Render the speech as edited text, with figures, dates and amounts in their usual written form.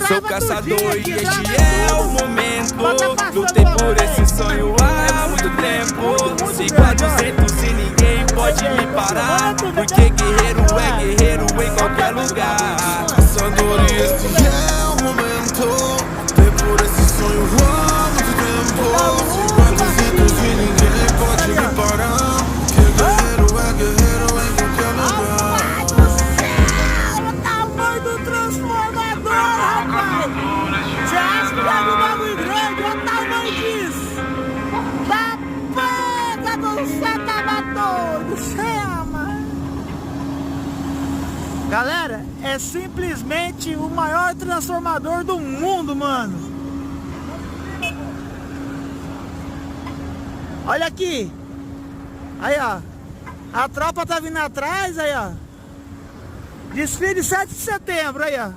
Sou caçador e este é o momento. Lutei por esse sonho há muito tempo. Sigo a 200 e ninguém pode me parar, porque guerreiro é guerreiro em qualquer lugar. Caçador e este é o momento. Lutei por esse sonho há muito tempo. Sigo a 200 e ninguém pode me parar, porque guerreiro é guerreiro em qualquer lugar. Transformador, rapaz! Você acha que é um bagulho grande? Olha o tamanho disso! Da pega do céu, tava doido! Você, mano! Galera, é simplesmente o maior transformador do mundo, mano! Olha aqui! Aí, ó! A tropa tá vindo atrás, aí, ó! Desfile 7 de setembro, aí, ó!